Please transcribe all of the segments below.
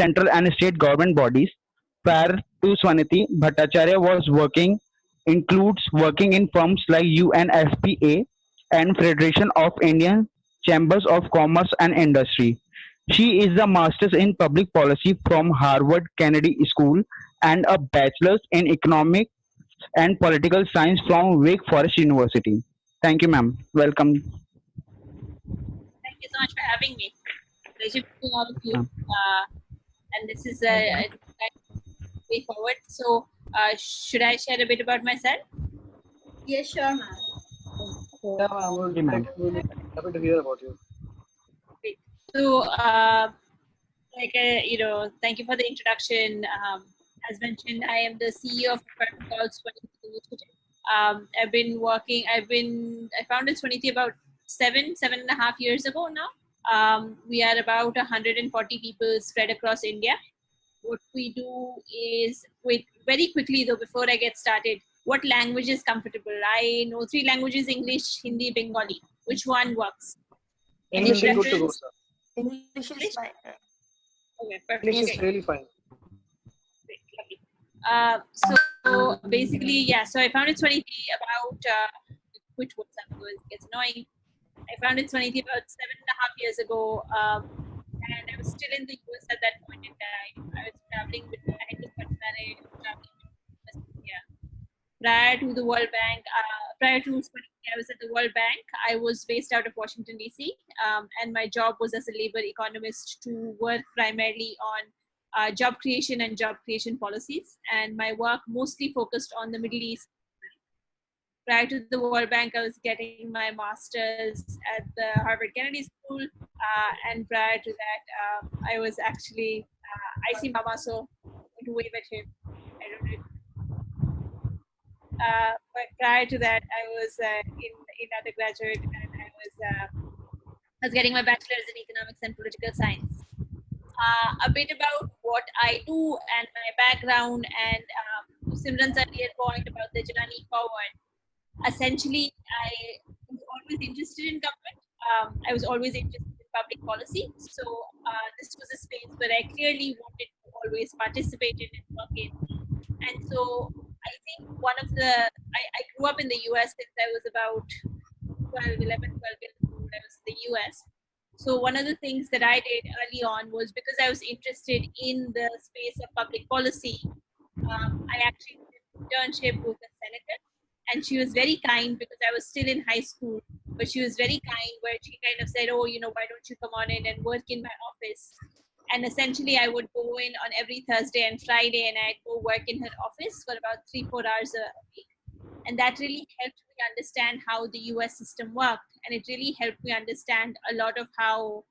central and state government bodies. Prior to Swaniti, Bhattacharya was working includes working in firms like UNFPA and Federation of Indian Chambers of Commerce and Industry. She is a master's in public policy from Harvard Kennedy School and a bachelor's in economics and political science from Wake Forest University. Thank you, ma'am. Welcome. Thank you so much for having me. Pleasure meeting all of you. Ma'am. And this is a way forward. So, should I share a bit about myself? Yes, sure, ma'am. Yeah, ma'am, Okay, ma'am. we'll be happy to hear about you. Great. So, thank you for the introduction. As mentioned, I am the CEO of a firm called Swaniti. I founded Swaniti about 7.5 years ago now. We are about 140 people spread across India. What we do is, very quickly though, before I get started, what language is comfortable? I know 3 languages: English, Hindi, Bengali. Which one works? Any English is good to go, preference? sir. English is fine. Okay, perfect. English Okay. is really fine. Great, lovely. So basically, yeah. So I founded Swaniti about which WhatsApp gets annoying. I founded Swaniti about 7.5 years ago, and I was still in the US at that point in time. I was traveling with I had just got married. Traveling with India. Prior to the World Bank, prior to Swaniti, I was at the World Bank. I was based out of Washington DC, and my job was as a labor economist to work primarily on job creation and job creation policies. And my work mostly focused on the Middle East. Prior to the World Bank, I was getting my master's at the Harvard Kennedy School. And prior to that, I was actually, I see Mama, so I'm going to wave at him. I don't know. But prior to that, I was in undergraduate, and I was getting my bachelor's in economics and political science. A bit about what I do and my background, and to Simran's earlier point about the journey forward. Essentially, I was always interested in government. I was always interested in public policy. So this was a space where I clearly wanted to always participate in and work in. And so I think I grew up in the US since I was about 12 years old. I was in the US. So one of the things that I did early on was, because I was interested in the space of public policy, I actually did an internship with a senator, and she was very kind because I was still in high school. But she was very kind, where she kind of said, "Oh, why don't you come on in and work in my office?" And essentially, I would go in on every Thursday and Friday, and I'd go work in her office for about 3-4 hours a week. And that really helped me understand how the US system worked. And it really helped me understand a lot of how,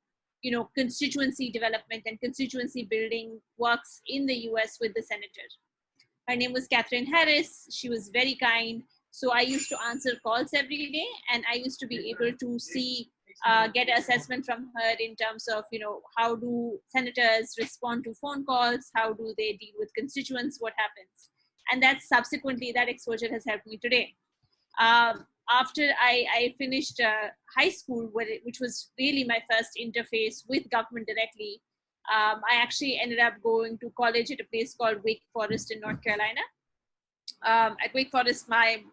constituency development and constituency building works in the US with the senator. Her name was Catherine Harris. She was very kind. So I used to answer calls every day, and I used to be able to get an assessment from her in terms of, how do senators respond to phone calls? How do they deal with constituents? What happens? And that exposure has helped me today. After I finished high school, which was really my first interface with government directly, I actually ended up going to college at a place called Wake Forest in North Carolina. At Wake Forest, my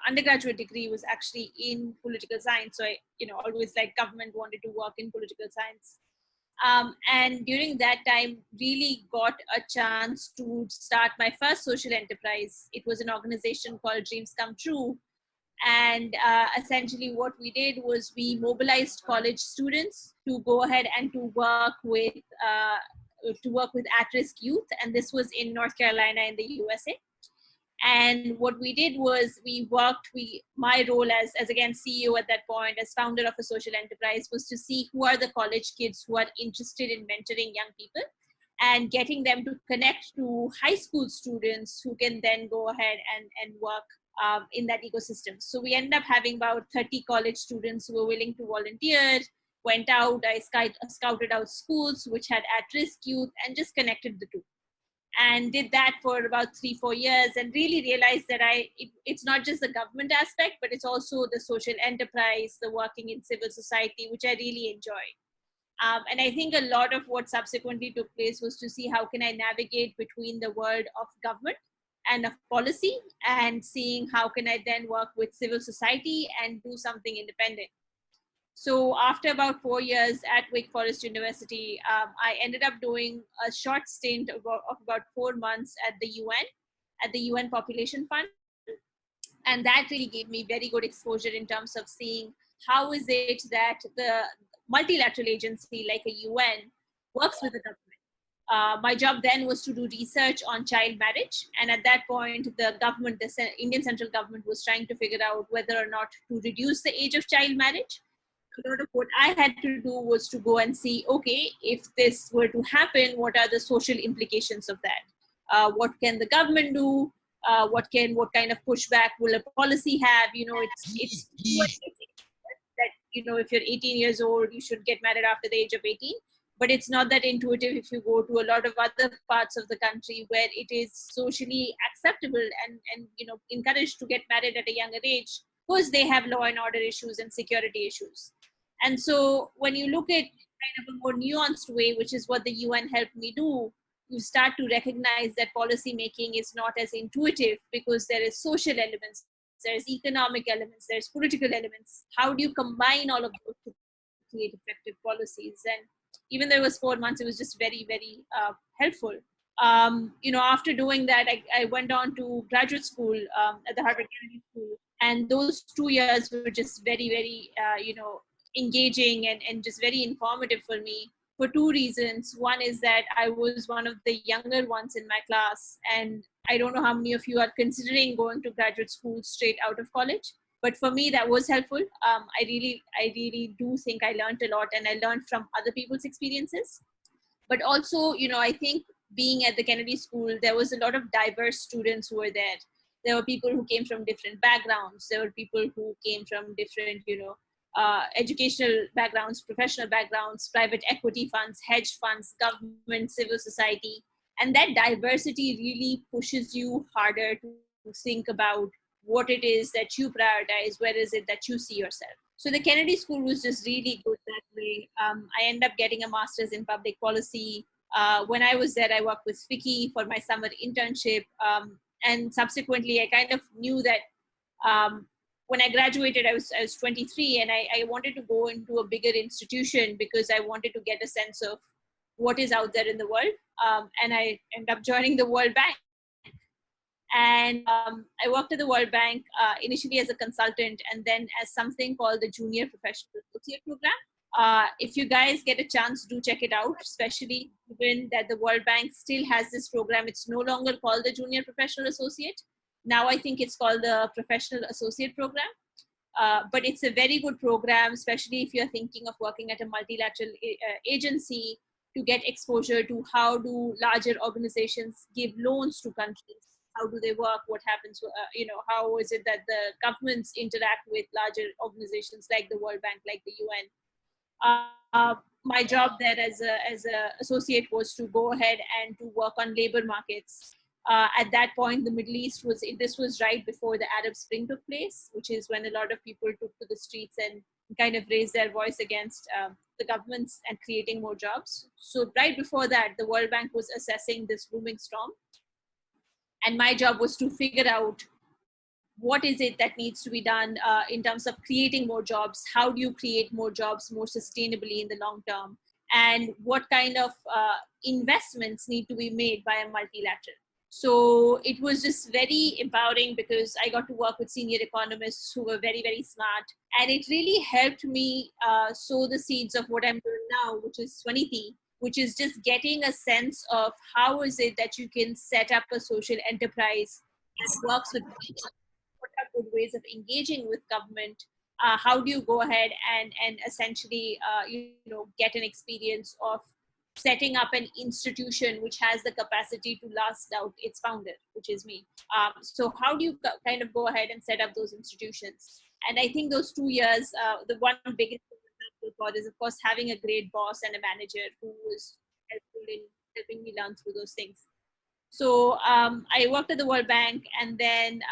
undergraduate degree was actually in political science. So I, always like government, wanted to work in political science. And during that time, really got a chance to start my first social enterprise. It was an organization called Dreams Come True. And essentially what we did was we mobilized college students to go ahead and to work with at-risk youth. And this was in North Carolina in the USA. And what we did was my role as again CEO at that point, as founder of a social enterprise, was to see who are the college kids who are interested in mentoring young people and getting them to connect to high school students who can then go ahead and work in that ecosystem. So we ended up having about 30 college students who were willing to volunteer, went out, I scouted out schools which had at-risk youth and just connected the two. And did that for about 3-4 years, and really realized that it's not just the government aspect, but it's also the social enterprise, the working in civil society, which I really enjoyed. And I think a lot of what subsequently took place was to see how can I navigate between the world of government and of policy, and seeing how can I then work with civil society and do something independent. So after about 4 years at Wake Forest University, I ended up doing a short stint of about 4 months at the UN Population Fund. And that really gave me very good exposure in terms of seeing how is it that the multilateral agency like a UN works with the government. My job then was to do research on child marriage. And at that point, the government, the Indian central government, was trying to figure out whether or not to reduce the age of child marriage. A lot of what I had to do was to go and see, okay, if this were to happen, what are the social implications of that? What can the government do? What kind of pushback will a policy have? It's that, if you're 18 years old, you should get married after the age of 18. But it's not that intuitive if you go to a lot of other parts of the country where it is socially acceptable and encouraged to get married at a younger age, because they have law and order issues and security issues. And so when you look at kind of a more nuanced way, which is what the UN helped me do, you start to recognize that policy making is not as intuitive, because there is social elements, there's economic elements, there's political elements. How do you combine all of those to create effective policies? And even though it was 4 months, it was just very, very helpful. After doing that, I went on to graduate school at the Harvard Kennedy School. And those 2 years were just very, very, engaging and just very informative for me, for two reasons. One is that I was one of the younger ones in my class, and I don't know how many of you are considering going to graduate school straight out of college, but for me that was helpful. I really do think I learned a lot, and I learned from other people's experiences. But also, I think being at the Kennedy School, there was a lot of diverse students who were there. There were people who came from different backgrounds. There were people who came from different, educational backgrounds, professional backgrounds, private equity funds, hedge funds, government, civil society. And that diversity really pushes you harder to think about what it is that you prioritize, where is it that you see yourself. So the Kennedy School was just really good that way. I ended up getting a master's in public policy. When I was there, I worked with FICCI for my summer internship. And subsequently, I kind of knew that when I graduated, I was 23, and I wanted to go into a bigger institution because I wanted to get a sense of what is out there in the world. And I ended up joining the World Bank. And I worked at the World Bank initially as a consultant, and then as something called the Junior Professional Associate Program. If you guys get a chance, do check it out, especially given that the World Bank still has this program. It's no longer called the Junior Professional Associate. Now I think it's called the Professional Associate Program. But it's a very good program, especially if you're thinking of working at a multilateral agency, to get exposure to how do larger organizations give loans to countries. How do they work? What happens? How is it that the governments interact with larger organizations like the World Bank, like the UN? My job there as a associate was to go ahead and to work on labor markets. At that point, the Middle East this was right before the Arab Spring took place, which is when a lot of people took to the streets and kind of raised their voice against the governments and creating more jobs. So right before that, the World Bank was assessing this booming storm. And my job was to figure out what is it that needs to be done in terms of creating more jobs. How do you create more jobs more sustainably in the long term? And what kind of investments need to be made by a multilateral? So it was just very empowering because I got to work with senior economists who were very, very smart. And it really helped me sow the seeds of what I'm doing now, which is Swaniti, which is just getting a sense of how is it that you can set up a social enterprise that works with people. What are good ways of engaging with government? How do you go ahead and essentially get an experience of setting up an institution which has the capacity to last out its founder, which is me. So how do you kind of go ahead and set up those institutions? And I think those 2 years, the one biggest thing for is, of course, having a great boss and a manager who was helpful in helping me learn through those things. So I worked at the World Bank, and then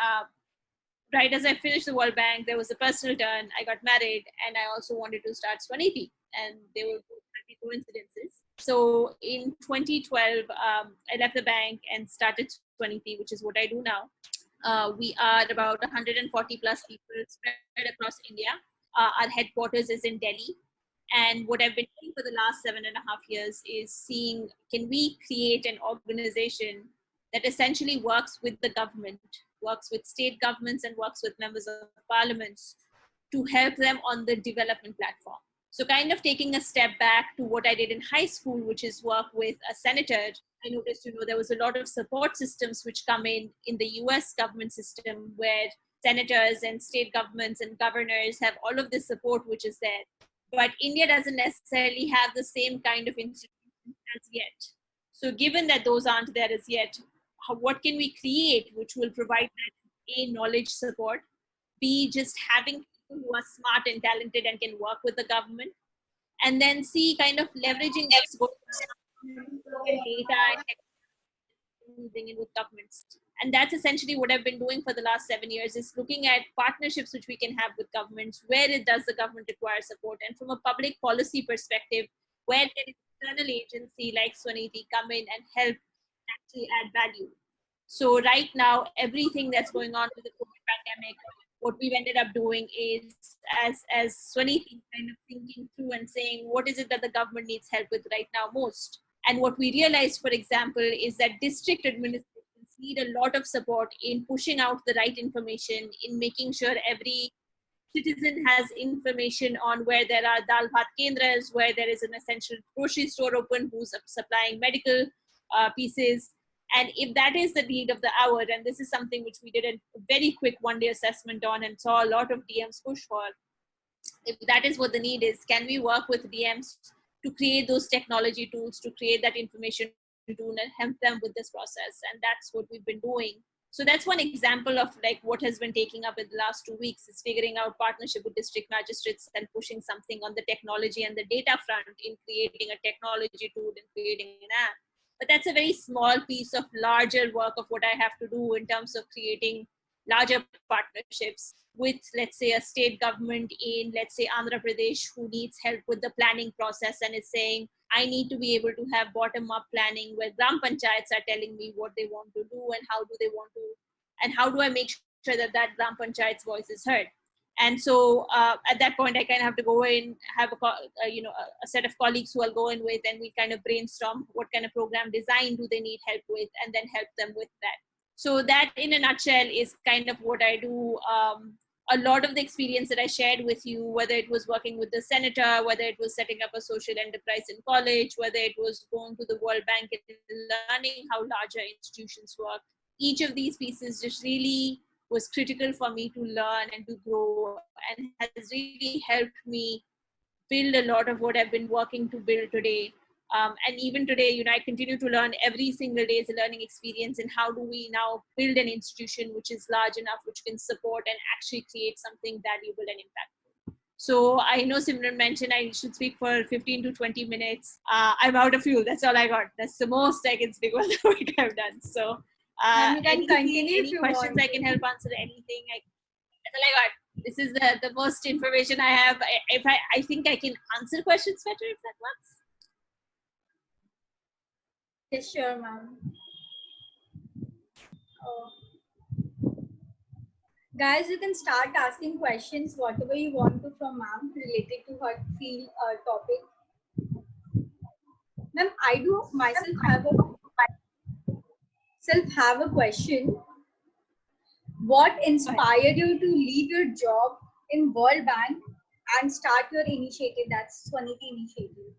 right as I finished the World Bank, there was a personal turn. I got married, and I also wanted to start Swaniti, and they were both be coincidences. So in 2012, I left the bank and started Swaniti, which is what I do now. We are about 140 plus people spread across India. Our headquarters is in Delhi. And what I've been doing for the last 7.5 years is seeing, can we create an organization that essentially works with the government, works with state governments and works with members of parliaments to help them on the development platform. So kind of taking a step back to what I did in high school, which is work with a senator. I noticed, there was a lot of support systems which come in the US government system where senators and state governments and governors have all of the support which is there. But India doesn't necessarily have the same kind of institutions as yet. So given that those aren't there as yet, what can we create which will provide that A, knowledge support, B, just having people who are smart and talented and can work with the government, and then C, kind of leveraging this data and using it with governments. And that's essentially what I've been doing for the last 7 years, is looking at partnerships which we can have with governments, where it does the government require support, and from a public policy perspective, where can an external agency like Swaniti come in and help actually add value. So right now, everything that's going on with the COVID pandemic, what we've ended up doing is, as Swaniti, kind of thinking through and saying, what is it that the government needs help with right now most? And what we realized, for example, is that district administrations need a lot of support in pushing out the right information, in making sure every citizen has information on where there are dal bhat kendras, where there is an essential grocery store open who's supplying medical pieces. And if that is the need of the hour, and this is something which we did a very quick one-day assessment on and saw a lot of DMs push for, if that is what the need is, can we work with DMs to create those technology tools, to create that information tool and help them with this process? And that's what we've been doing. So that's one example of like what has been taking up in the last 2 weeks, is figuring out partnership with district magistrates and pushing something on the technology and the data front in creating a technology tool and creating an app. But that's a very small piece of larger work of what I have to do in terms of creating larger partnerships with, let's say, a state government in, let's say, Andhra Pradesh, who needs help with the planning process and is saying, I need to be able to have bottom-up planning where Gram Panchayats are telling me what they want to do and how do they want to, and how do I make sure that that Gram Panchayat's voice is heard. And so at that point, I kind of have to go in, have a set of colleagues who I'll go in with, and we kind of brainstorm what kind of program design do they need help with, and then help them with that. So that, in a nutshell, is kind of what I do. A lot of the experience that I shared with you, whether it was working with the senator, whether it was setting up a social enterprise in college, whether it was going to the World Bank and learning how larger institutions work, each of these pieces just really was critical for me to learn and to grow, and has really helped me build a lot of what I've been working to build today. And even today, I continue to learn every single day. Is a learning experience, and how do we now build an institution which is large enough, which can support and actually create something valuable and impactful. So I know Simran mentioned I should speak for 15 to 20 minutes. I'm out of fuel. That's all I got. That's the most I can speak about the work I've done. So you can continue any questions I can help answer anything. That's all I got. This is the most information I have. I think I can answer questions better if that works. Yes, sure, ma'am. Guys, you can start asking questions, whatever you want to from ma'am related to her field topic. Ma'am, I do myself have a question. What inspired you to leave your job in World Bank and start your initiative, that's Swaniti initiative?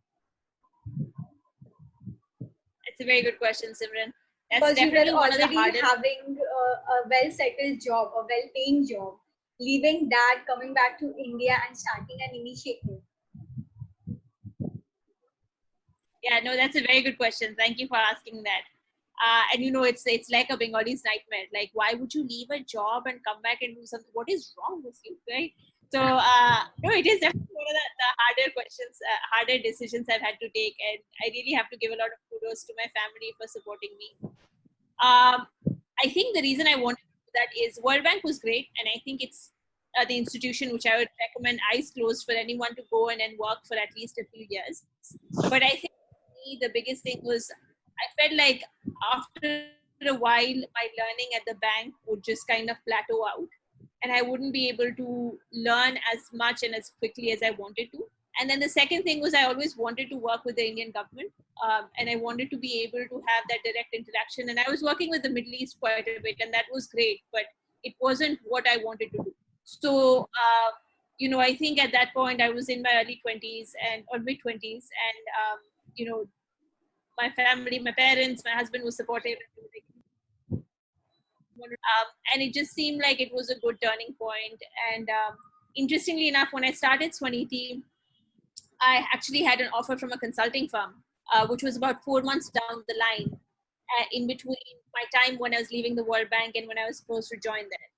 It's a very good question, Simran. That's because you were already having a well-settled job, a well-paying job, leaving that, coming back to India and starting an initiative. Yeah, no, that's a very good question. Thank you for asking that. And it's like a Bengali's nightmare. Like, why would you leave a job and come back and do something? What is wrong with you, right? So, no, it is definitely one of the harder questions, harder decisions I've had to take. And I really have to give a lot of kudos to my family for supporting me. I think the reason I wanted to do that is World Bank was great. And I think it's the institution which I would recommend eyes closed for anyone to go and work for at least a few years. But I think for me, the biggest thing was I felt like after a while, my learning at the bank would just kind of plateau out, and I wouldn't be able to learn as much and as quickly as I wanted to. And then the second thing was I always wanted to work with the Indian government, and I wanted to be able to have that direct interaction. And I was working with the Middle East quite a bit, and that was great, but it wasn't what I wanted to do. So, I think at that point I was in my early 20s and or mid 20s, and my family, my parents, my husband was supportive. And it just seemed like it was a good turning point. And interestingly enough, when I started Swaniti, I actually had an offer from a consulting firm, which was about 4 months down the line, in between my time when I was leaving the World Bank and when I was supposed to join there.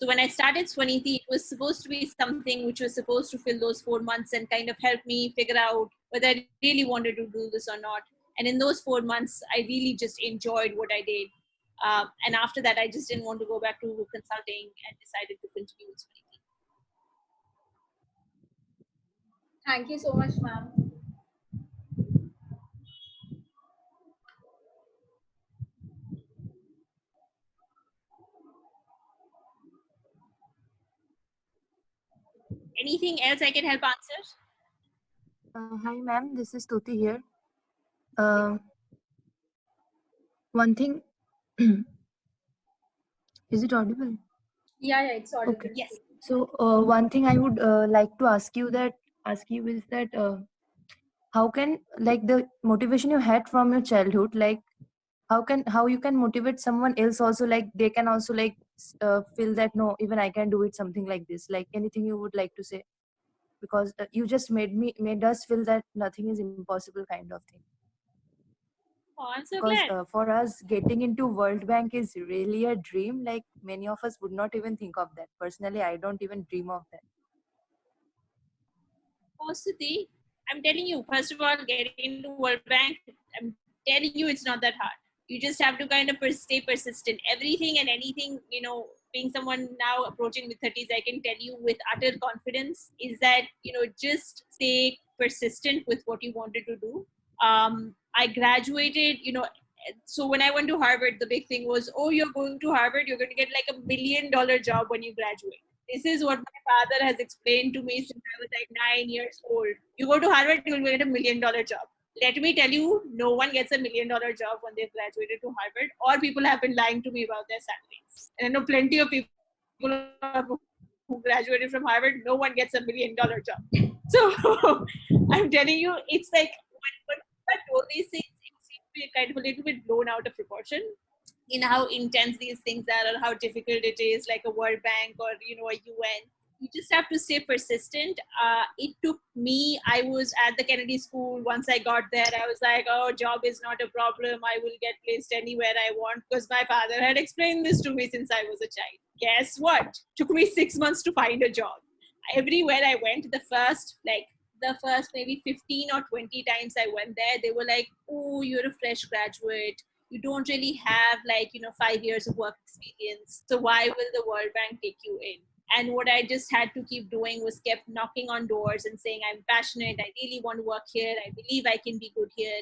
So when I started Swaniti, it was supposed to be something which was supposed to fill those 4 months and kind of help me figure out whether I really wanted to do this or not. And in those 4 months, I really just enjoyed what I did. And after that, I just didn't want to go back to consulting and decided to continue with Swaniti. Thank you so much, ma'am. Anything else I can help answer? Hi, ma'am. This is Tuti here. One thing, is it audible? Yeah, it's audible. Okay. Yes. So, one thing I would like to ask you is that how can, like, the motivation you had from your childhood, like how you can motivate someone else also, like they can also feel that no, even I can do it, something like this. Like anything you would like to say, because you just made us feel that nothing is impossible, kind of thing. Oh, I'm so Because glad. for us, getting into World Bank is really a dream. Like many of us would not even think of that. Personally, I don't even dream of that. Paucity, I'm telling you, first of all, getting into World Bank, I'm telling you, it's not that hard. You just have to kind of stay persistent. Everything and anything, being someone now approaching mid 30s, I can tell you with utter confidence is that, just stay persistent with what you wanted to do. I graduated, so when I went to Harvard, the big thing was, oh, you're going to Harvard, you're going to get like $1 million job when you graduate. This is what my father has explained to me since I was like 9 years old. You go to Harvard, you will get $1 million job. Let me tell you, no one gets $1 million job when they've graduated to Harvard, or people have been lying to me about their salaries. And I know plenty of people who graduated from Harvard, no one gets $1 million job. So I'm telling you, it's like when I told these things, it seemed to be kind of a little bit blown out of proportion in how intense these things are or how difficult it is, like a World Bank or a UN. You just have to stay persistent. It took me, I was at the Kennedy School. Once I got there, I was like, oh, job is not a problem. I will get placed anywhere I want, because my father had explained this to me since I was a child. Guess what? Took me 6 months to find a job. Everywhere I went, the first maybe 15 or 20 times I went there, they were like, oh, you're a fresh graduate. You don't really have 5 years of work experience. So why will the World Bank take you in? And what I just had to keep doing was kept knocking on doors and saying, I'm passionate. I really want to work here. I believe I can be good here.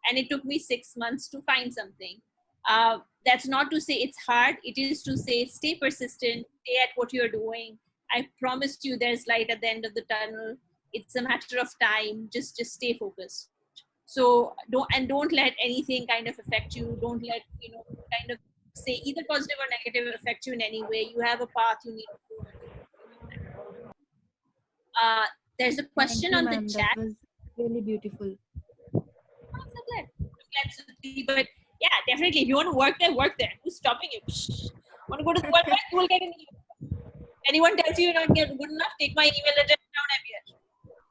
And it took me 6 months to find something. That's not to say it's hard. It is to say, stay persistent, stay at what you're doing. I promise you there's light at the end of the tunnel. It's a matter of time. Just stay focused. So don't let anything kind of affect you. Don't let kind of say either positive or negative affect you in any way. You have a path you need to go. There's a question on the chat. That was really beautiful. I'm so glad. But yeah, definitely. If you want to work there. Who's stopping you? Want to go to the World Bank? You will get an email. Anyone tells you you're not good enough, take my email address down. I'm here.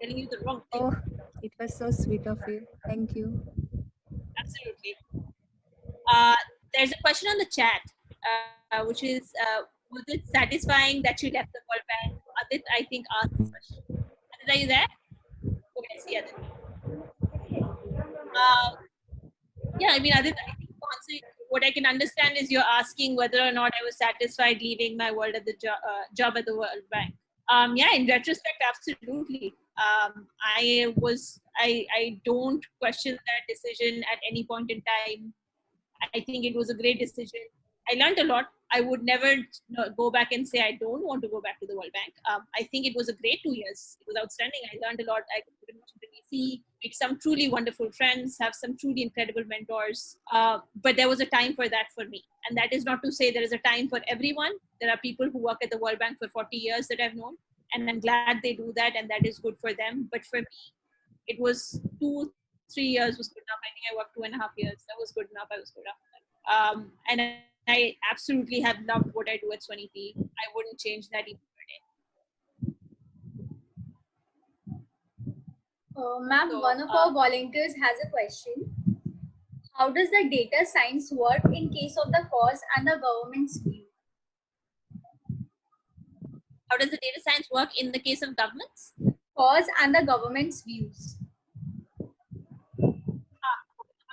Telling you the wrong thing. Oh, it was so sweet of you. Thank you. Absolutely. There's a question on the chat, which is, was it satisfying that you left the World Bank? Adit, I think, asked this question. Adit, are you there? Okay, I see Adit. Yeah, I mean, Adit, I think to answer what I can understand is you're asking whether or not I was satisfied leaving my world at the job at the World Bank. Yeah, in retrospect, absolutely. I don't question that decision at any point in time. I think it was a great decision. I learned a lot. I would never go back and say I don't want to go back to the World Bank. I think it was a great 2 years. It was outstanding. I learned a lot. I could in Washington DC, make some truly wonderful friends, have some truly incredible mentors. But there was a time for that for me, and that is not to say there is a time for everyone. There are people who work at the World Bank for 40 years that I've known, and I'm glad they do that, and that is good for them. But for me, it was 2-3 years was good enough. I think I worked 2.5 years. That was good enough. I was good enough. And I absolutely have loved what I do at Swaniti. I wouldn't change that even for Ma'am, So, one of our volunteers has a question. How does the data science work in case of the cause and the government's view? how does the data science work in the case of governments? Cause and the government's views. How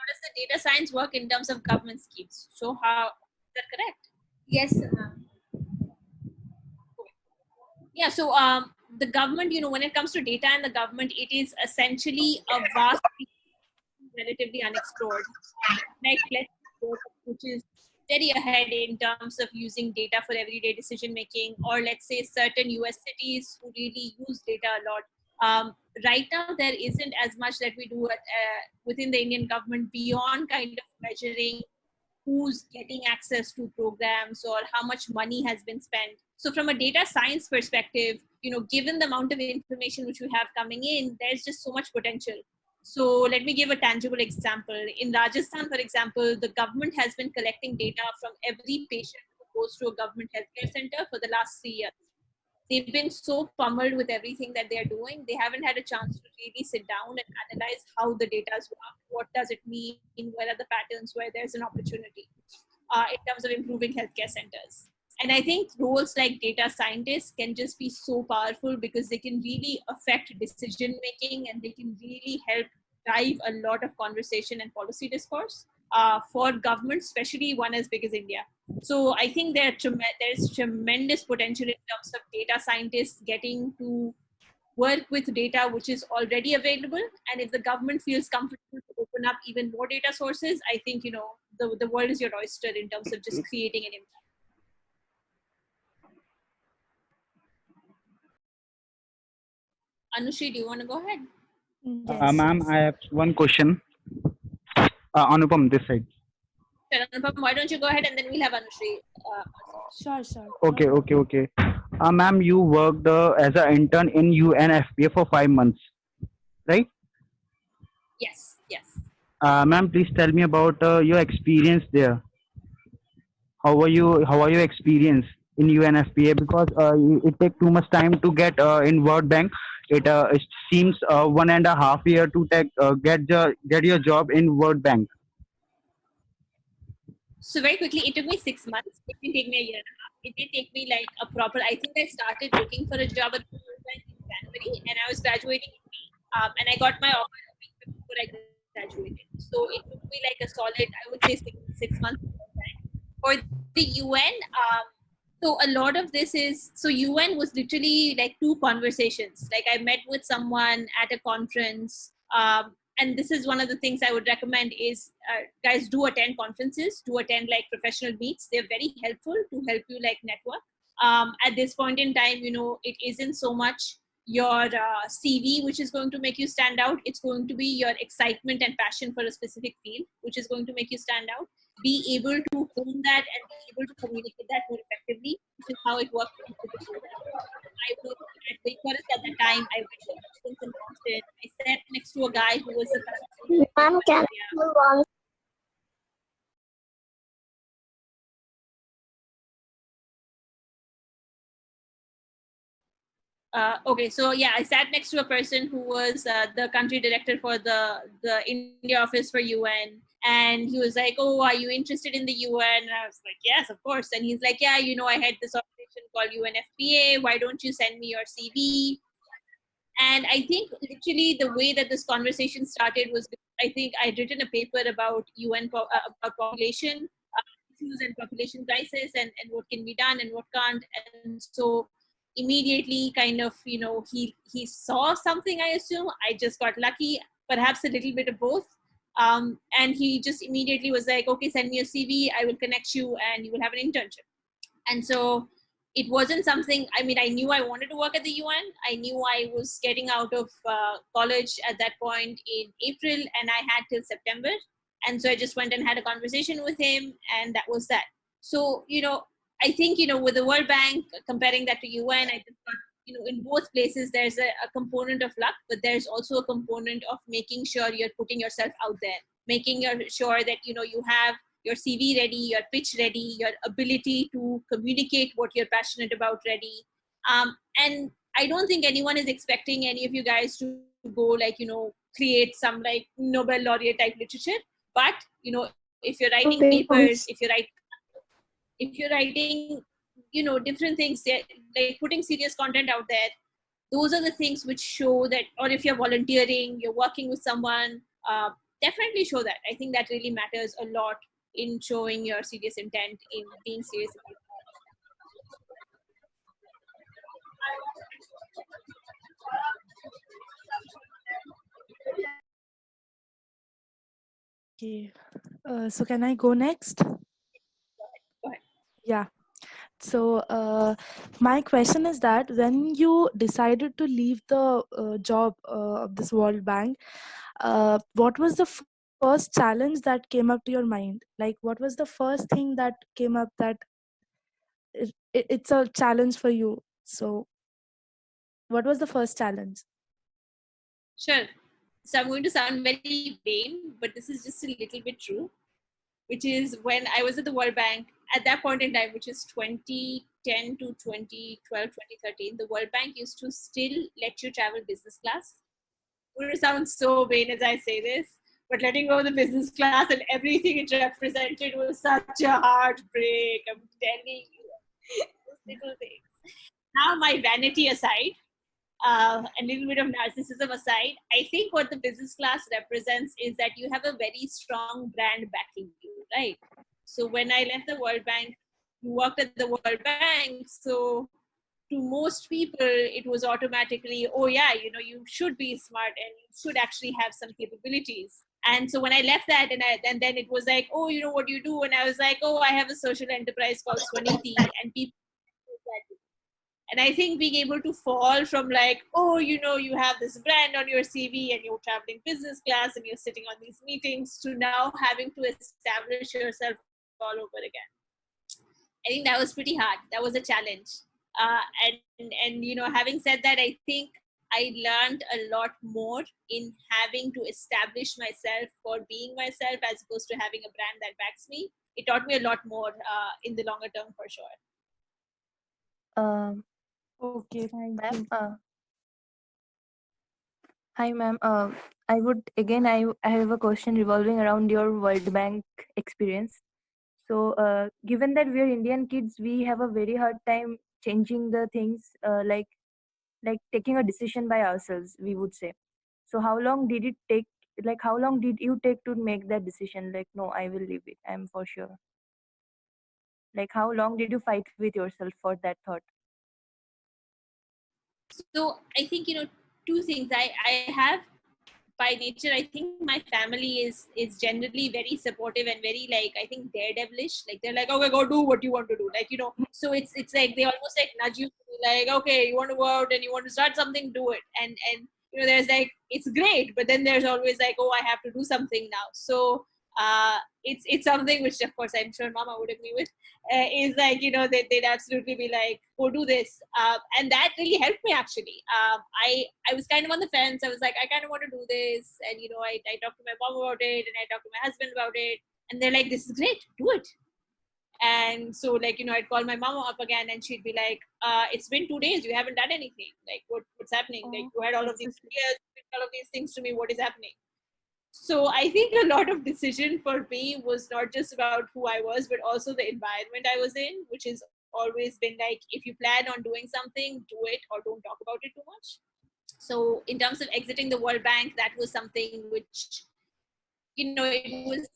does the data science work in terms of government schemes? So how is that correct? Yes, ma'am. Yeah, so the government, when it comes to data and the government, it is essentially a vast, relatively unexplored. Like, which is very ahead in terms of using data for everyday decision making, or let's say certain US cities who really use data a lot. Right now, there isn't as much that we do within the Indian government beyond kind of measuring who's getting access to programs or how much money has been spent. So from a data science perspective, given the amount of information which we have coming in, there's just so much potential. So let me give a tangible example. In Rajasthan, for example, the government has been collecting data from every patient who goes to a government healthcare center for the last 3 years. They've been so pummeled with everything that they're doing, they haven't had a chance to really sit down and analyze how the data is working. What does it mean? Where are the patterns where there's an opportunity in terms of improving healthcare centers? And I think roles like data scientists can just be so powerful because they can really affect decision making and they can really help drive a lot of conversation and policy discourse for governments, especially one as big as India. So I think there's tremendous potential in terms of data scientists getting to work with data which is already available. And if the government feels comfortable to open up even more data sources, I think, the world is your oyster in terms of just creating an impact. Anushri, do you want to go ahead? Yes. Ma'am, I have one question. Anupam, this side. Anupam, why don't you go ahead and then we'll have Anushri. Sure. Okay. Ma'am, you worked as an intern in UNFPA for 5 months, right? Yes. Ma'am, please tell me about your experience there. How are you experienced in UNFPA? Because it takes too much time to get in World Bank. It seems 1.5 year to get your job in World Bank. So very quickly, it took me 6 months. It didn't take me a year and a half. It did take me like a proper, I think I started looking for a job at the World Bank in January and I was graduating in May. And I got my offer a week before I graduated. So it took me like a solid, I would say 6 months. For the UN, so a lot of this is, so UN was literally like 2 conversations. Like I met with someone at a conference, and this is one of the things I would recommend is guys, do attend conferences, do attend like professional meets. They're very helpful to help you like network. At this point in time, it isn't so much your CV which is going to make you stand out. It's going to be your excitement and passion for a specific field which is going to make you stand out. Be able to hone that and be able to communicate that more effectively, which is how it works. I was at Wake Forest at the time. I went to conference in Boston. I sat next to a guy who was okay, so yeah, I sat next to a person who was the country director for the India office for UN, and he was like, "Oh, are you interested in the UN?" And I was like, "Yes, of course." And he's like, "Yeah, I had this organization called UNFPA. Why don't you send me your CV?" And I think literally the way that this conversation started was, I think I'd written a paper about UN about population issues and population crisis and what can be done and what can't. And so immediately kind of, he saw something, I assume. I just got lucky, perhaps a little bit of both. And he just immediately was like, okay, send me your CV, I will connect you and you will have an internship. And so it wasn't something, I mean, I knew I wanted to work at the UN. I knew I was getting out of college at that point in April, and I had till September. And so I just went and had a conversation with him, and that was that. So, I think, with the World Bank, comparing that to UN, I just got, in both places, there's a component of luck, but there's also a component of making sure you're putting yourself out there, making sure that, you have your CV ready, your pitch ready, your ability to communicate what you're passionate about ready. And I don't think anyone is expecting any of you guys to go create some Nobel laureate type literature. But, if you're writing papers, if you're writing, different things, like putting serious content out there, those are the things which show that, or if you're volunteering, you're working with someone, definitely show that. I think that really matters a lot in showing your serious intent in being serious about it. Okay. So can I go next? Go ahead. Yeah. So my question is that when you decided to leave the job of this World Bank, what was the first challenge that came up to your mind? Like, what was the first thing that came up that it's a challenge for you? So what was the first challenge? Sure. So I'm going to sound very vain, but this is just a little bit true, which is when I was at the World Bank at that point in time, which is 2010 to 2012, 2013, the World Bank used to still let you travel business class. It will sound so vain as I say this, but letting go of the business class and everything it represented was such a heartbreak. I'm telling you, those little things. Now, my vanity aside, a little bit of narcissism aside, I think what the business class represents is that you have a very strong brand backing you, right? So when I left the World Bank, you worked at the World Bank, so to most people, it was automatically, oh yeah, you should be smart and you should actually have some capabilities. And so when I left that, and then it was like, oh, what do you do? And I was like, oh, I have a social enterprise called Swaniti, and people. And I think being able to fall from oh, you have this brand on your CV and you're traveling business class and you're sitting on these meetings, to now having to establish yourself all over again. I think that was pretty hard. That was a challenge. And having said that, I think I learned a lot more in having to establish myself for being myself as opposed to having a brand that backs me. It taught me a lot more in the longer term, for sure. Okay, thank Ma'am, you. hi, ma'am. I have a question revolving around your World Bank experience. So, given that we are Indian kids, we have a very hard time changing the things, like taking a decision by ourselves, we would say. So, how long did it take? Like, how long did you take to make that decision? Like, no, I will leave it. I'm for sure. Like, how long did you fight with yourself for that thought? So I think, two things. I have, by nature, I think my family is generally very supportive and very I think daredevilish. Like they're like, okay, go do what you want to do. So it's like they almost nudge you to be okay, you want to go out and you want to start something, do it. And there's it's great, but then there's always oh, I have to do something now. So it's something which of course I'm sure Mama would agree with. Is they'd absolutely be go do this, and that really helped me actually. I was kind of on the fence. I was I kind of want to do this, and I talked to my mom about it, and I talked to my husband about it, and they're like, this is great, do it. And so I'd call my mom up again, and she'd be like, it's been 2 days, you haven't done anything. What's happening? You had all of these ideas, all of these things to me, what is happening? So I think a lot of decision for me was not just about who I was, but also the environment I was in, which has always been if you plan on doing something, do it or don't talk about it too much. So in terms of exiting the World Bank, that was something which, it was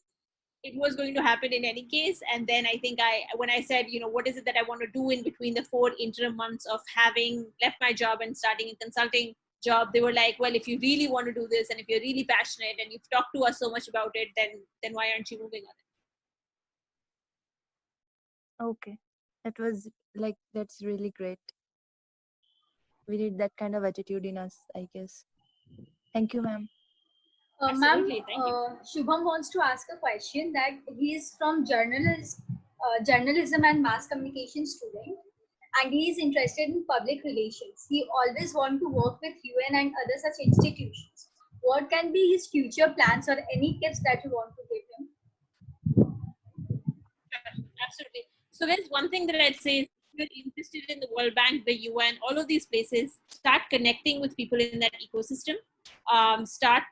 it was going to happen in any case. And then I think when I said, what is it that I want to do in between the 4 interim months of having left my job and starting a consulting job, they were like, well, if you really want to do this and if you're really passionate and you've talked to us so much about it, then why aren't you moving on it? Okay. That's really great. We need that kind of attitude in us, I guess. Thank you, ma'am. Ma'am, Absolutely, thank you. Shubham wants to ask a question that he is from journalism and mass communication student, and he is interested in public relations. He always want to work with UN and other such institutions. What can be his future plans or any tips that you want to give him? Absolutely. So there's one thing that I'd say is, if you're interested in the World Bank, the UN, all of these places, start connecting with people in that ecosystem. Start,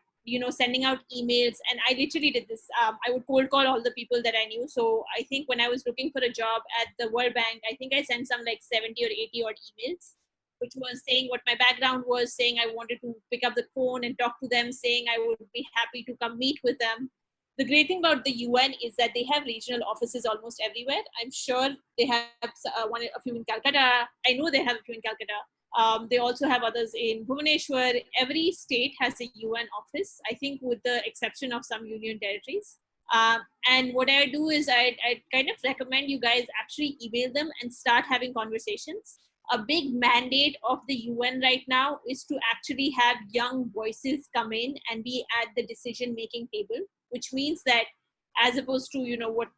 sending out emails. And I literally did this. I would cold call all the people that I knew. So I think when I was looking for a job at the World Bank, I think I sent some like 70 or 80 odd emails, which was saying what my background was, saying I wanted to pick up the phone and talk to them, saying I would be happy to come meet with them. The great thing about the UN is that they have regional offices almost everywhere. I'm sure they have a few in Calcutta. I know they have a few in Calcutta. They also have others in Bhubaneswar. Every state has a UN office, I think, with the exception of some union territories. And what I do is I kind of recommend you guys actually email them and start having conversations. A big mandate of the UN right now is to actually have young voices come in and be at the decision making table, which means that as opposed to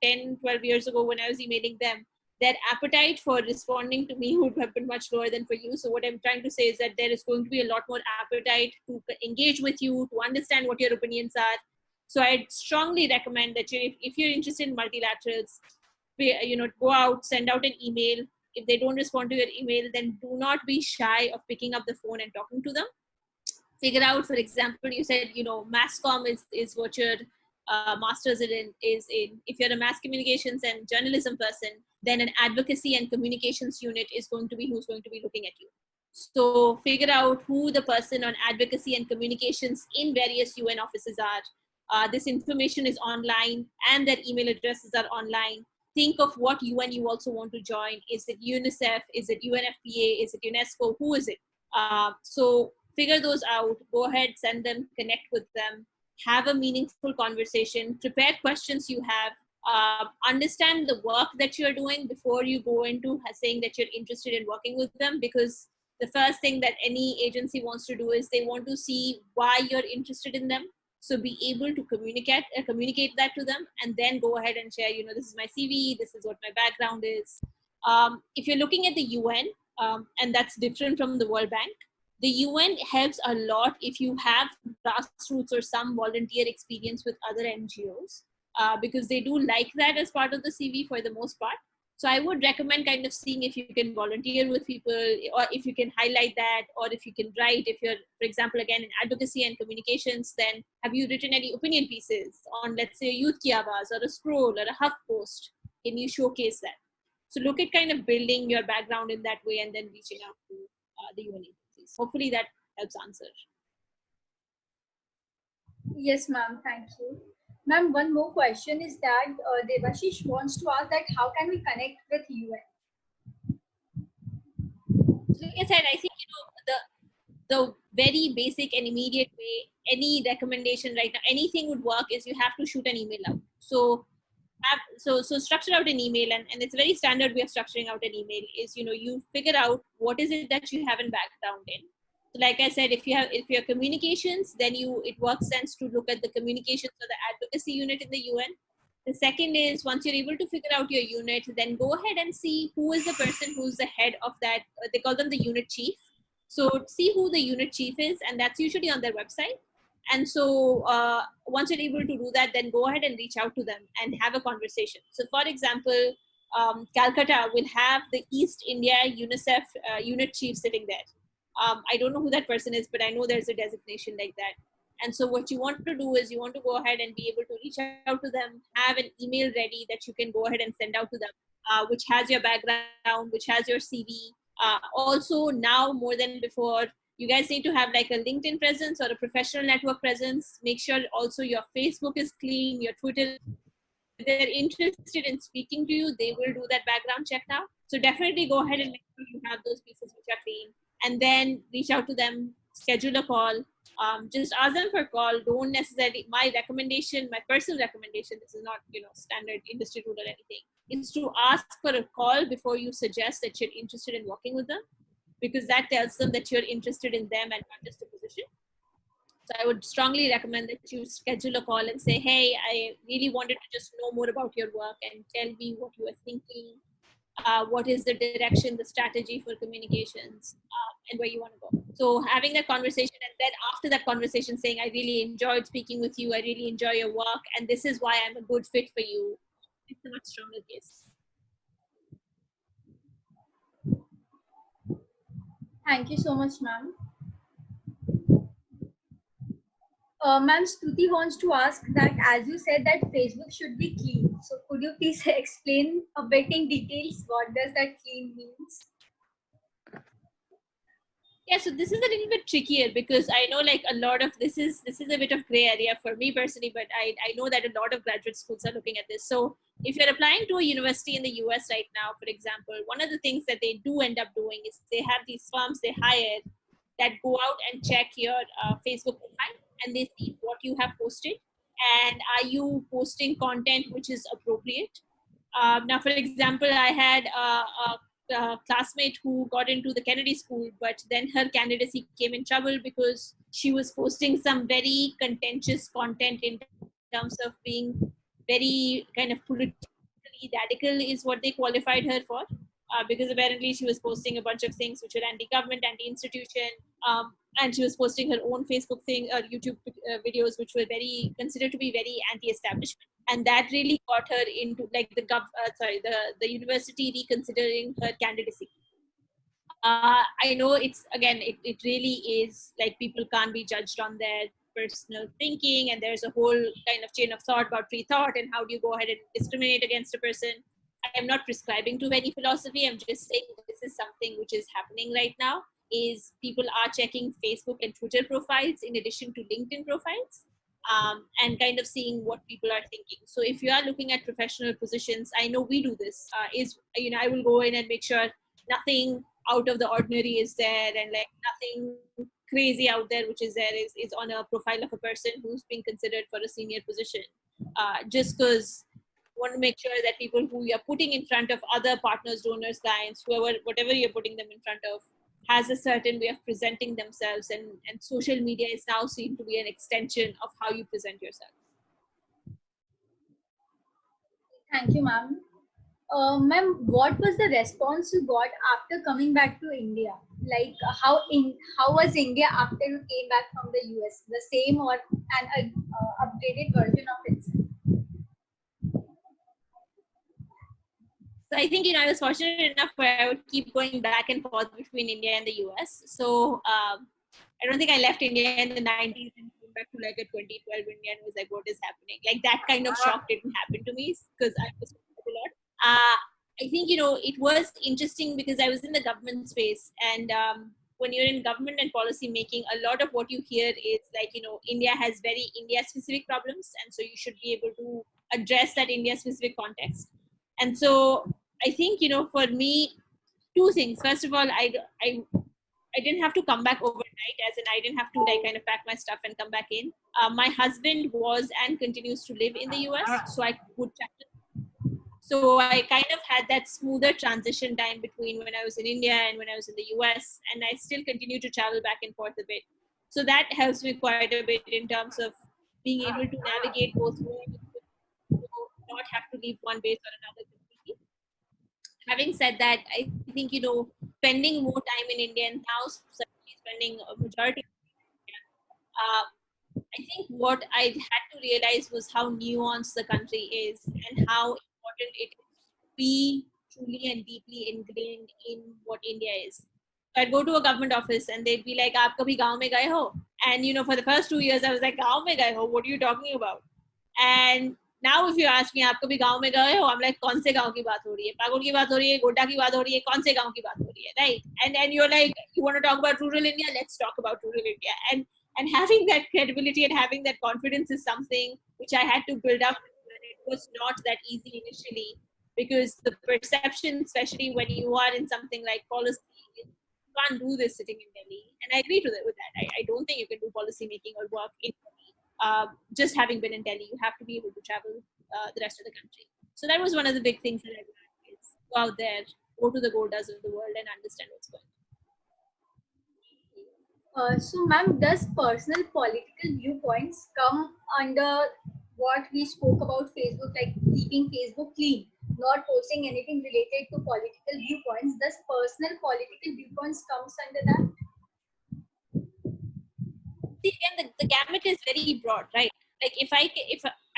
10, 12 years ago when I was emailing them, their appetite for responding to me would have been much lower than for you. So what I'm trying to say is that there is going to be a lot more appetite to engage with you, to understand what your opinions are. So I'd strongly recommend that if you're interested in multilaterals, go out, send out an email. If they don't respond to your email, then do not be shy of picking up the phone and talking to them. Figure out, for example, you said, mass comm is what your master's is in. If you're a mass communications and journalism person, then an advocacy and communications unit is going to be who's going to be looking at you. So figure out who the person on advocacy and communications in various UN offices are. This information is online and their email addresses are online. Think of what UN you also want to join. Is it UNICEF? Is it UNFPA? Is it UNESCO? Who is it? So figure those out. Go ahead, send them, connect with them, have a meaningful conversation, prepare questions you have, understand the work that you're doing before you go into saying that you're interested in working with them, because the first thing that any agency wants to do is they want to see why you're interested in them. So be able to communicate that to them, and then go ahead and share, this is my CV, this is what my background is. If you're looking at the UN, and that's different from the World Bank, the UN helps a lot if you have grassroots or some volunteer experience with other NGOs, because they do like that as part of the CV for the most part. So I would recommend kind of seeing if you can volunteer with people, or if you can highlight that, or if you can write. If you're, for example, again in advocacy and communications, then have you written any opinion pieces on, let's say, a Youth Ki Awaaz or a Scroll or a Huff Post? Can you showcase that? So look at kind of building your background in that way and then reaching out to the UN agencies. Hopefully that helps answer. Yes, ma'am. Thank you. Ma'am, one more question is that Devashish wants to ask that how can we connect with UN? So like I said, I think the very basic and immediate way, any recommendation right now, anything would work, is you have to shoot an email out. So structure out an email, and it's a very standard way of structuring out an email is, you figure out what is it that you have in background in. So like I said, if you're communications, then it works sense to look at the communications or the advocacy unit in the UN. The second is, once you're able to figure out your unit, then go ahead and see who is the person who's the head of that. They call them the unit chief. So see who the unit chief is, and that's usually on their website. And so once you're able to do that, then go ahead and reach out to them and have a conversation. So for example, Calcutta will have the East India UNICEF unit chief sitting there. I don't know who that person is, but I know there's a designation like that. And so what you want to do is you want to go ahead and be able to reach out to them, have an email ready that you can go ahead and send out to them, which has your background, which has your CV. Also now more than before, you guys need to have like a LinkedIn presence or a professional network presence. Make sure also your Facebook is clean, your Twitter they're interested in speaking to you, they will do that background check now. So definitely go ahead and make sure you have those pieces which are clean, and then reach out to them, schedule a call. Just ask them for a call. Don't necessarily, my recommendation, my personal recommendation, this is not, standard industry rule or anything, is to ask for a call before you suggest that you're interested in working with them, because that tells them that you're interested in them and not just a position. So I would strongly recommend that you schedule a call and say, hey, I really wanted to just know more about your work and tell me what you are thinking, what is the direction, the strategy for communications, and where you want to go. So having that conversation, and then after that conversation saying, I really enjoyed speaking with you, I really enjoy your work, and this is why I'm a good fit for you, it's a much stronger case. Thank you so much, ma'am. Ma'am, Stuti wants to ask that, as you said that Facebook should be clean. So could you please explain a bit in details what does that clean means? Yeah, so this is a little bit trickier because I know like a lot of this is a bit of gray area for me personally, but I know that a lot of graduate schools are looking at this. So if you're applying to a university in the US right now, for example, one of the things that they do end up doing is they have these firms they hire that go out and check your Facebook profile, and they see what you have posted and are you posting content which is appropriate. Now, for example, I had a classmate who got into the Kennedy School, but then her candidacy came in trouble because she was posting some very contentious content in terms of being very kind of politically radical, is what they qualified her for. Because apparently she was posting a bunch of things which were anti-government, anti-institution, and she was posting her own Facebook thing, YouTube videos, which were very considered to be very anti-establishment, and that really got her into like the university reconsidering her candidacy. I know it's again, it really is like people can't be judged on their personal thinking, and there's a whole kind of chain of thought about free thought and how do you go ahead and discriminate against a person. I am not prescribing to any philosophy. I'm just saying this is something which is happening right now. Is people are checking Facebook and Twitter profiles in addition to LinkedIn profiles, and kind of seeing what people are thinking. So if you are looking at professional positions, I know we do this. I will go in and make sure nothing out of the ordinary is there, and like nothing crazy out there which is there is on a profile of a person who's being considered for a senior position, just because want to make sure that people who you're putting in front of other partners, donors, clients, whoever, whatever you're putting them in front of, has a certain way of presenting themselves, and social media is now seen to be an extension of how you present yourself. Thank you, ma'am. Ma'am, what was the response you got after coming back to India? Like how was India after you came back from the US? The same or an updated version of itself? So I think, I was fortunate enough where I would keep going back and forth between India and the US. So I don't think I left India in the 90s and came back to like a 2012 India and was like, what is happening? Like that kind of shock didn't happen to me because I was a lot. I think, it was interesting because I was in the government space, and when you're in government and policy making, a lot of what you hear is like, India has very India specific problems. And so you should be able to address that India specific context. And so I think, for me, two things. First of all, I didn't have to come back overnight, as in I didn't have to like kind of pack my stuff and come back in. My husband was and continues to live in the US, so I would travel. So I kind of had that smoother transition time between when I was in India and when I was in the US, and I still continue to travel back and forth a bit. So that helps me quite a bit in terms of being able to navigate both worlds, not have to leave one base or another completely. Having said that, I think, spending more time in India and now certainly spending a majority of India, I think what I had to realize was how nuanced the country is and how important it is to be truly and deeply ingrained in what India is. So I'd go to a government office and they'd be like, "Aap kabhi gaon mein gaye ho?" And for the first 2 years, I was like, "Gaon mein gaye ho? What are you talking about?" And now if you ask me, "आप कभी गांव में गए हो?" I'm like, "कौन से गांव की बात हो रही है? पागल की बात हो रही है, गोड्डा की बात हो रही है, कौन से गांव की बात हो रही है?" Right? And you're like, "You want to talk about rural India? Let's talk about rural India." And having that credibility and having that confidence is something which I had to build up was not that easy initially, because the perception, especially when you are in something like policy, you can't do this sitting in Delhi. And I agree with that. I don't think you can do policy making or work in Delhi. Just having been in Delhi, you have to be able to travel the rest of the country. So that was one of the big things that I learned, is go out there, go to the Gordas of the world and understand what's going on. So, ma'am, does personal political viewpoints come under what we spoke about Facebook, like keeping Facebook clean, not posting anything related to political viewpoints? Does personal political viewpoints comes under that? See, again, the gamut is very broad, right? Like if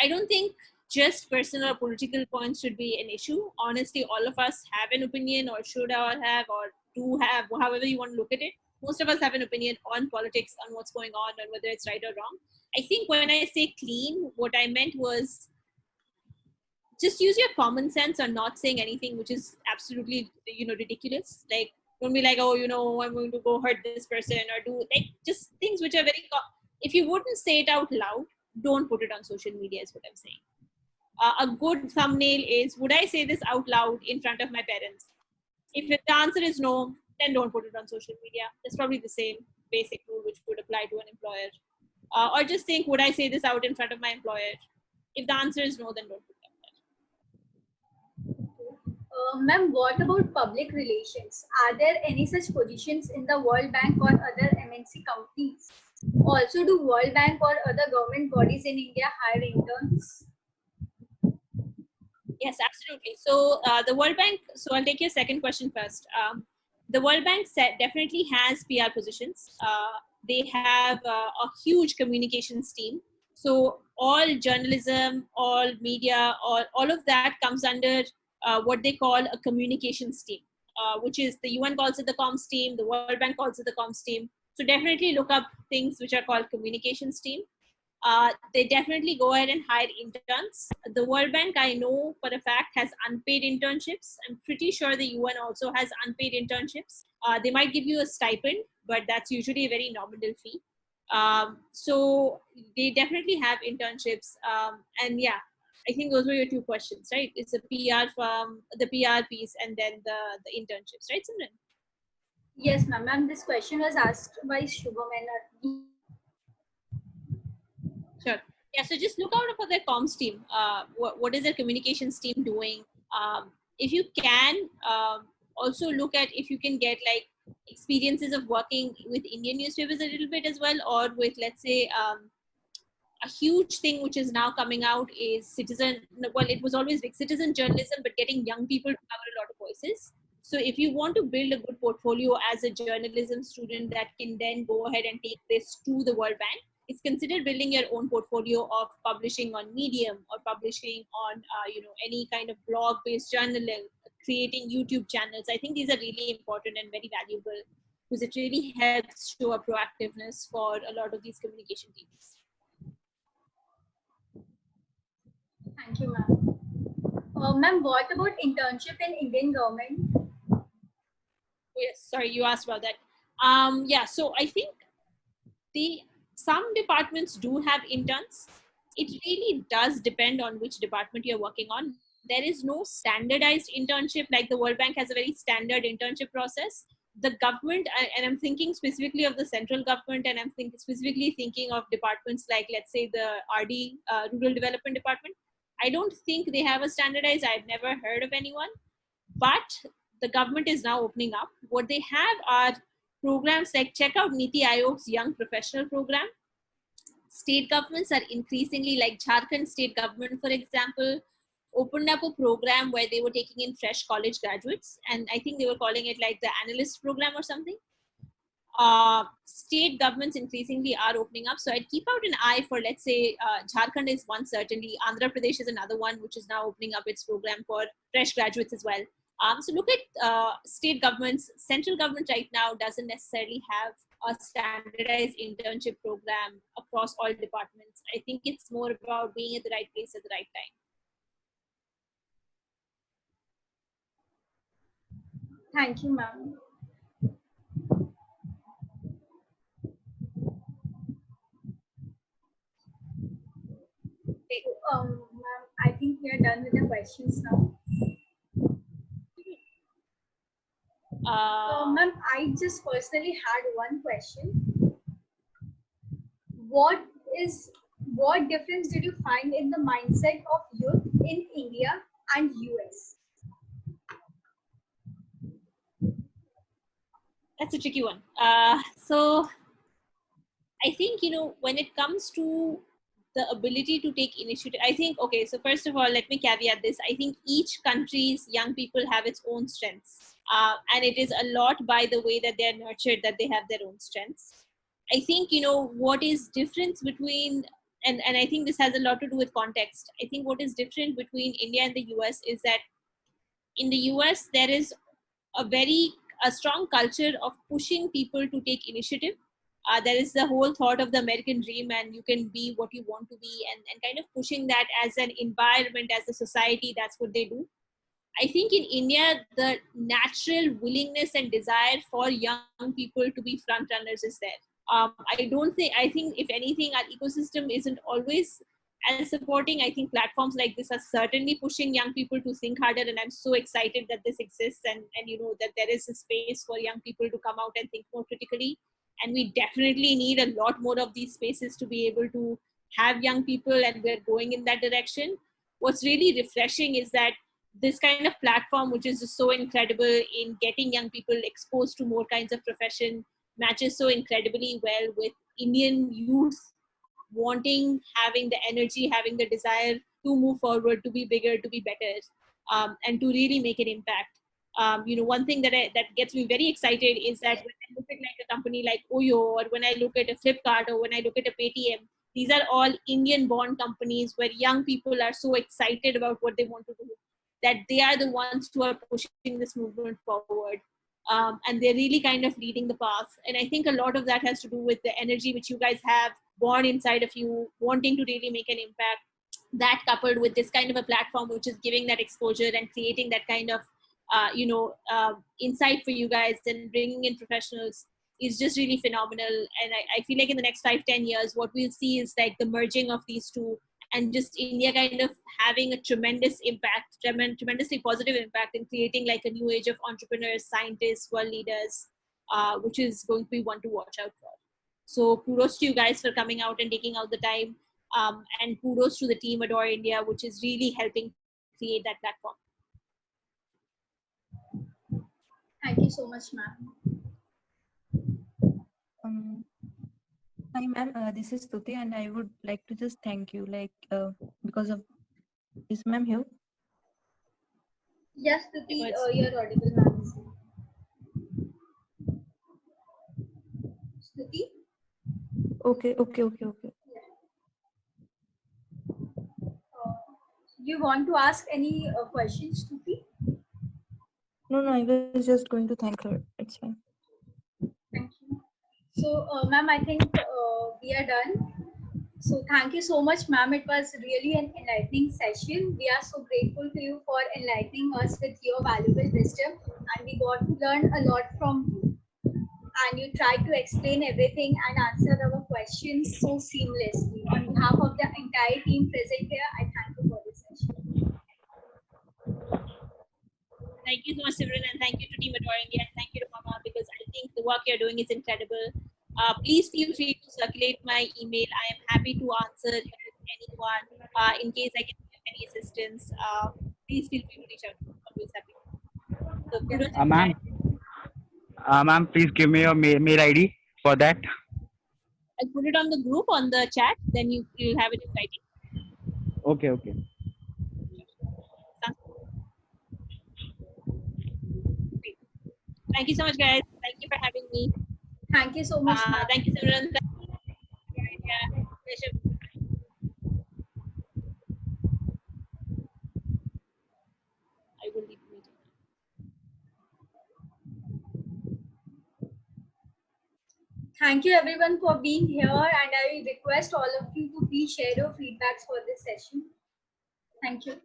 I don't think just personal or political points should be an issue. Honestly, all of us have an opinion, or should or have, or do have, however you want to look at it. Most of us have an opinion on politics, on what's going on, and whether it's right or wrong. I think when I say clean, what I meant was just use your common sense on not saying anything which is absolutely, ridiculous. Like, don't be like, oh, I'm going to go hurt this person, or do like just things which are very if you wouldn't say it out loud, don't put it on social media, is what I'm saying. A good thumbnail is, would I say this out loud in front of my parents? If the answer is no, then don't put it on social media. That's probably the same basic rule which would apply to an employer. Or just think, would I say this out in front of my employer? If the answer is no, then don't put it out. Ma'am, what about public relations? Are there any such positions in the World Bank or other MNC companies? Also, do World Bank or other government bodies in India hire interns? Yes, absolutely. So the World Bank, so I'll take your second question first. The World Bank definitely has PR positions. They have a huge communications team. So all journalism, all media, all of that comes under what they call a communications team, which is the UN calls it the comms team, the World Bank calls it the comms team. So definitely look up things which are called communications team. They definitely go ahead and hire interns. The World Bank, I know for a fact, has unpaid internships. I'm pretty sure the UN also has unpaid internships. They might give you a stipend, but that's usually a very nominal fee. So they definitely have internships. And yeah, I think those were your two questions, right? It's a PR firm, the PR piece, and then the internships, right, Simran? Yes, ma'am. Ma'am, this question was asked by Shubham and Sure. Yeah. So just look out for their comms team. What is their communications team doing? If you can, also look at if you can get like experiences of working with Indian newspapers a little bit as well, or with, let's say, a huge thing which is now coming out is citizen. Well, it was always big citizen journalism, but getting young people to cover a lot of voices. So if you want to build a good portfolio as a journalism student that can then go ahead and take this to the World Bank, it's considered building your own portfolio of publishing on Medium, or publishing on any kind of blog-based journalism, creating YouTube channels. I think these are really important and very valuable, because it really helps show a proactiveness for a lot of these communication teams. Thank you, ma'am. Ma'am, what about internship in Indian government? Oh, yes, sorry, you asked about that. Yeah, so I think some departments do have interns. It really does depend on which department you're working on. There is no standardized internship, like the World Bank has a very standard internship process. The government, and I'm thinking specifically of the central government, and I'm specifically thinking of departments like, let's say, the RD, Rural Development Department. I don't think they have a standardized. I've never heard of anyone, but the government is now opening up. What they have are programs like, check out Niti Aayog's Young Professional Program. State governments are increasingly, like Jharkhand state government, for example, opened up a program where they were taking in fresh college graduates, and I think they were calling it like the analyst program or something. State governments increasingly are opening up. So I'd keep out an eye for, let's say, Jharkhand is one, certainly. Andhra Pradesh is another one, which is now opening up its program for fresh graduates as well. So look at state governments. Central government right now doesn't necessarily have a standardized internship program across all departments. I think it's more about being at the right place at the right time. Thank you, ma'am. Ma'am, I think done with the questions now. Ma'am, I just personally had one question. What difference did you find in the mindset of youth in India and US? That's a tricky one. So I think, when it comes to the ability to take initiative, I think, okay, so first of all, let me caveat this. I think each country's young people have its own strengths. And it is a lot by the way that they're nurtured that they have their own strengths. I think, what is difference between, and I think this has a lot to do with context. I think what is different between India and the US is that in the US, there is a strong culture of pushing people to take initiative. There is the whole thought of the American dream, and you can be what you want to be, and kind of pushing that as an environment, as a society. That's what they do. I think in India, the natural willingness and desire for young people to be front runners is there. I think if anything, our ecosystem isn't always as supporting. I think platforms like this are certainly pushing young people to think harder, and I'm so excited that this exists, and that there is a space for young people to come out and think more critically. And we definitely need a lot more of these spaces to be able to have young people, and we're going in that direction. What's really refreshing is that this kind of platform, which is just so incredible in getting young people exposed to more kinds of profession, matches so incredibly well with Indian youth wanting, having the energy, having the desire to move forward, to be bigger, to be better, and to really make an impact. One thing that gets me very excited is that when I look at like a company like Oyo, or when I look at a Flipkart, or when I look at a Paytm, these are all Indian-born companies where young people are so excited about what they want to do that they are the ones who are pushing this movement forward. And they're really kind of leading the path. And I think a lot of that has to do with the energy which you guys have born inside of you, wanting to really make an impact. That coupled with this kind of a platform which is giving that exposure and creating that kind of insight for you guys and bringing in professionals is just really phenomenal. And I feel like in the next 5-10 years, what we'll see is like the merging of these two, and just India kind of having a tremendous impact, tremendously positive impact in creating like a new age of entrepreneurs, scientists, world leaders, which is going to be one to watch out for. So kudos to you guys for coming out and taking out the time, and kudos to the team Adore India, which is really helping create that platform. Thank you so much, ma'am. Hi, ma'am. This is Stuti, and I would like to just thank you, because of is ma'am here? Yes, Stuti, you're audible, ma'am. Stuti? Okay. You want to ask any questions, Stuti? No, I was just going to thank her. It's fine. Thank you. So, ma'am, I think we are done. So, thank you so much, ma'am. It was really an enlightening session. We are so grateful to you for enlightening us with your valuable wisdom, and we got to learn a lot from you. And you tried to explain everything and answer our questions so seamlessly. On behalf of the entire team present here, I thank you for this session. Thank you so much, Simran, and thank you to Team Adore India, and thank you to Mama, because I think the work you're doing is incredible. Please feel free to circulate my email. I am happy to answer anyone in case I can give any assistance. Please feel free to reach out. Always happy. So kudos to you Ma'am, guys. ma'am, please give me your mail ID for that. I'll put it on the group on the chat. Then you'll have it in writing. Okay. Thank you so much, guys. Thank you for having me. Thank you so much, ma'am. Thank you, Simran. Yeah, pleasure. I will leave the meeting. Thank you everyone for being here, and I request all of you to please share your feedbacks for this session. Thank you.